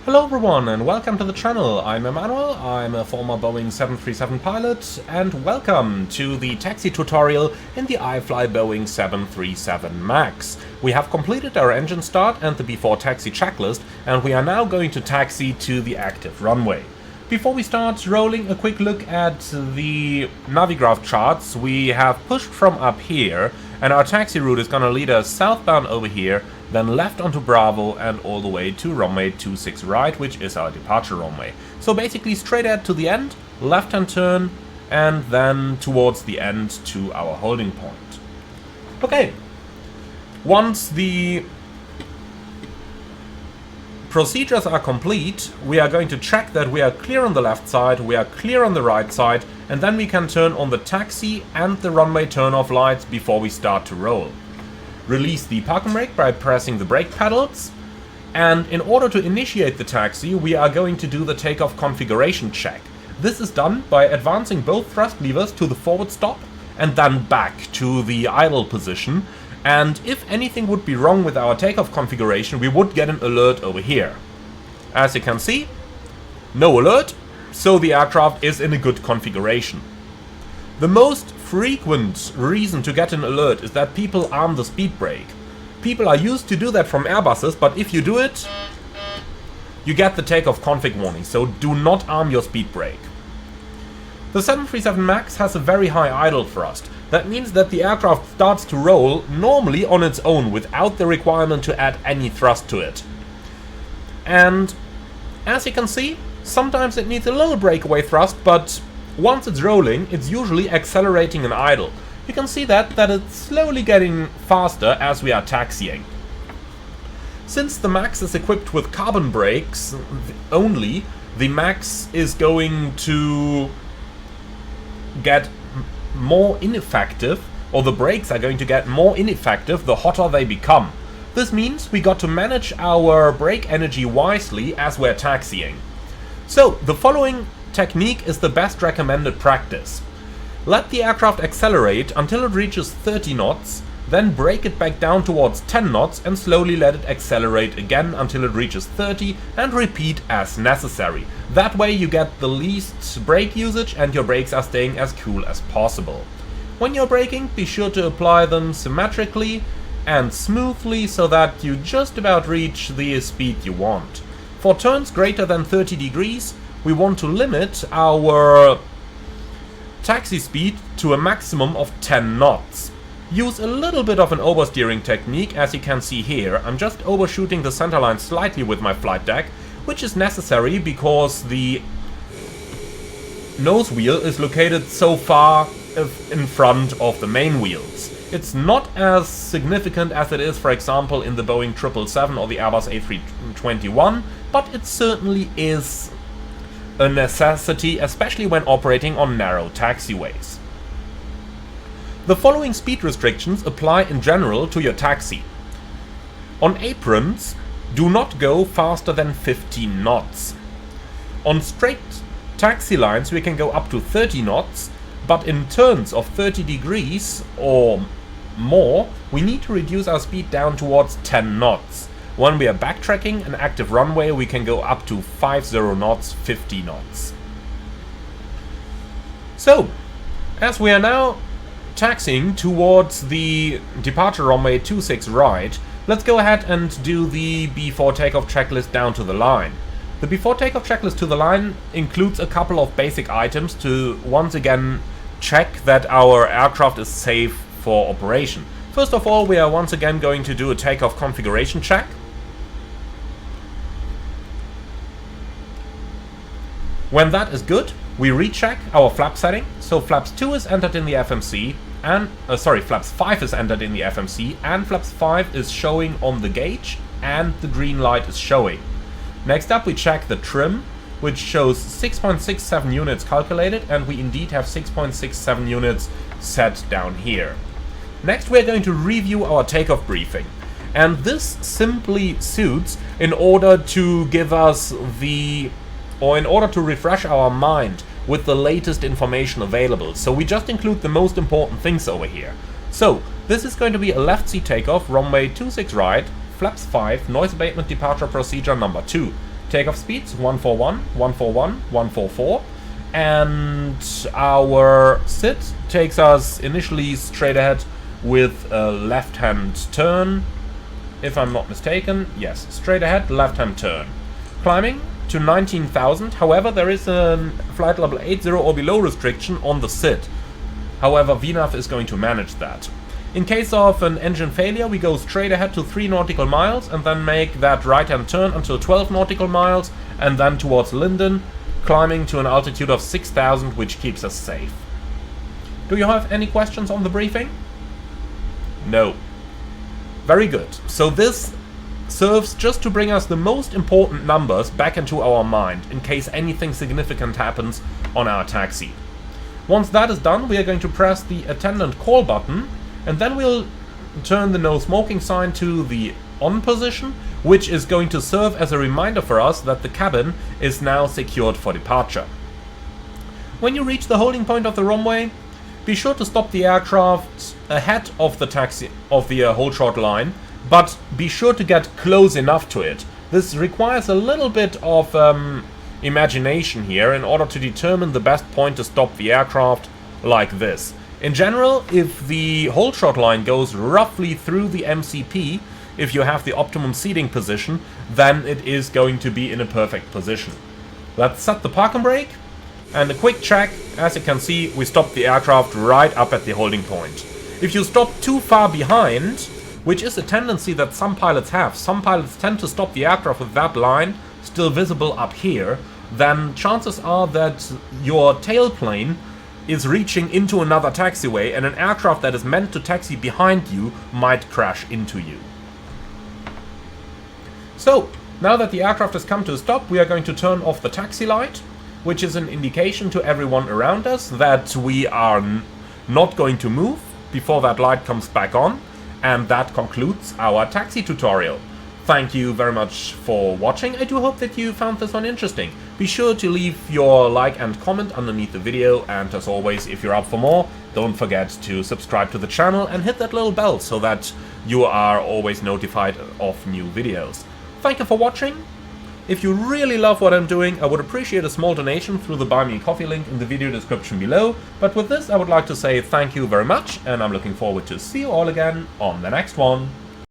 Hello everyone and welcome to the channel. I'm Emmanuel, I'm a former Boeing 737 pilot, and welcome to the taxi tutorial in the iFly Boeing 737 MAX. We have completed our engine start and the before taxi checklist, and we are now going to taxi to the active runway. Before we start rolling, a quick look at the Navigraph charts. We have pushed from up here, and our taxi route is gonna lead us southbound over here, then left onto Bravo and all the way to runway 26 right, which is our departure runway. So basically straight ahead to the end, left hand turn, and then towards the end to our holding point. Okay, once the procedures are complete, we are going to check that we are clear on the left side, we are clear on the right side, and then we can turn on the taxi and the runway turn-off lights before we start to roll. Release the parking brake by pressing the brake pedals, and in order to initiate the taxi we are going to do the takeoff configuration check. This is done by advancing both thrust levers to the forward stop and then back to the idle position, and if anything would be wrong with our takeoff configuration we would get an alert over here. As you can see, no alert, so the aircraft is in a good configuration. The most frequent reason to get an alert is that people arm the speed brake. People are used to do that from Airbuses, but if you do it, you get the takeoff config warning, so do not arm your speed brake. The 737 MAX has a very high idle thrust. That means that the aircraft starts to roll normally on its own without the requirement to add any thrust to it. And as you can see, sometimes it needs a little breakaway thrust, but once it's rolling, it's usually accelerating in idle. You can see that it's slowly getting faster as we are taxiing. Since the MAX is equipped with carbon brakes only, the MAX is going to get more ineffective, or the brakes are going to get more ineffective the hotter they become. This means we got to manage our brake energy wisely as we're taxiing. So the following technique is the best recommended practice. Let the aircraft accelerate until it reaches 30 knots, then brake it back down towards 10 knots and slowly let it accelerate again until it reaches 30, and repeat as necessary. That way you get the least brake usage and your brakes are staying as cool as possible. When you're braking, be sure to apply them symmetrically and smoothly so that you just about reach the speed you want. For turns greater than 30 degrees, we want to limit our taxi speed to a maximum of 10 knots. Use a little bit of an oversteering technique, as you can see here. I'm just overshooting the centerline slightly with my flight deck, which is necessary because the nose wheel is located so far in front of the main wheels. It's not as significant as it is, for example, in the Boeing 777 or the Airbus A321, but it certainly is a necessity, especially when operating on narrow taxiways. The following speed restrictions apply in general to your taxi. On aprons, do not go faster than 15 knots. On straight taxi lines we can go up to 30 knots, but in turns of 30 degrees or more, we need to reduce our speed down towards 10 knots. When we are backtracking an active runway, we can go up to 50 knots, 50 knots. So, as we are now taxiing towards the departure runway 26 right, let's go ahead and do the before takeoff checklist down to the line. The before takeoff checklist to the line includes a couple of basic items to once again check that our aircraft is safe for operation. First of all, we are once again going to do a takeoff configuration check. When that is good, we recheck our flap setting. So flaps 2 is entered in the FMC, and flaps 5 is entered in the FMC, and flaps 5 is showing on the gauge, and the green light is showing. Next up we check the trim, which shows 6.67 units calculated, and we indeed have 6.67 units set down here. Next we are going to review our takeoff briefing, and this simply suits in order to give us in order to refresh our mind with the latest information available. So we just include the most important things over here. So this is going to be a left seat takeoff, runway 26 right, flaps 5, noise abatement departure procedure number 2. takeoff speeds 141, 141, 144, and our sit takes us initially straight ahead with a left-hand turn, if I'm not mistaken. Yes, straight ahead, left-hand turn. Climbing to 19,000, however there is a flight level 80 or below restriction on the sit. However, VNAV is going to manage that. In case of an engine failure, we go straight ahead to 3 nautical miles and then make that right-hand turn until 12 nautical miles and then towards Linden, climbing to an altitude of 6,000, which keeps us safe. Do you have any questions on the briefing? No. Very good. So this serves just to bring us the most important numbers back into our mind in case anything significant happens on our taxi. Once that is done, we are going to press the attendant call button, and then we'll turn the no smoking sign to the on position, which is going to serve as a reminder for us that the cabin is now secured for departure. When you reach the holding point of the runway, be sure to stop the aircraft ahead of the taxi of the hold short line, but be sure to get close enough to it. This requires a little bit of imagination here in order to determine the best point to stop the aircraft like this. In general, if the hold short line goes roughly through the MCP, if you have the optimum seating position, then it is going to be in a perfect position. Let's set the parking brake, and a quick check. As you can see, we stopped the aircraft right up at the holding point. If you stop too far behind, which is a tendency that some pilots have, some pilots tend to stop the aircraft with that line still visible up here, then chances are that your tailplane is reaching into another taxiway and an aircraft that is meant to taxi behind you might crash into you. So, now that the aircraft has come to a stop, we are going to turn off the taxi light, which is an indication to everyone around us that we are not going to move before that light comes back on, and that concludes our taxi tutorial. Thank you very much for watching. I do hope that you found this one interesting. Be sure to leave your like and comment underneath the video, and as always, if you're up for more, don't forget to subscribe to the channel and hit that little bell so that you are always notified of new videos. Thank you for watching. If you really love what I'm doing, I would appreciate a small donation through the Buy Me a Coffee link in the video description below. But with this, I would like to say thank you very much, and I'm looking forward to see you all again on the next one.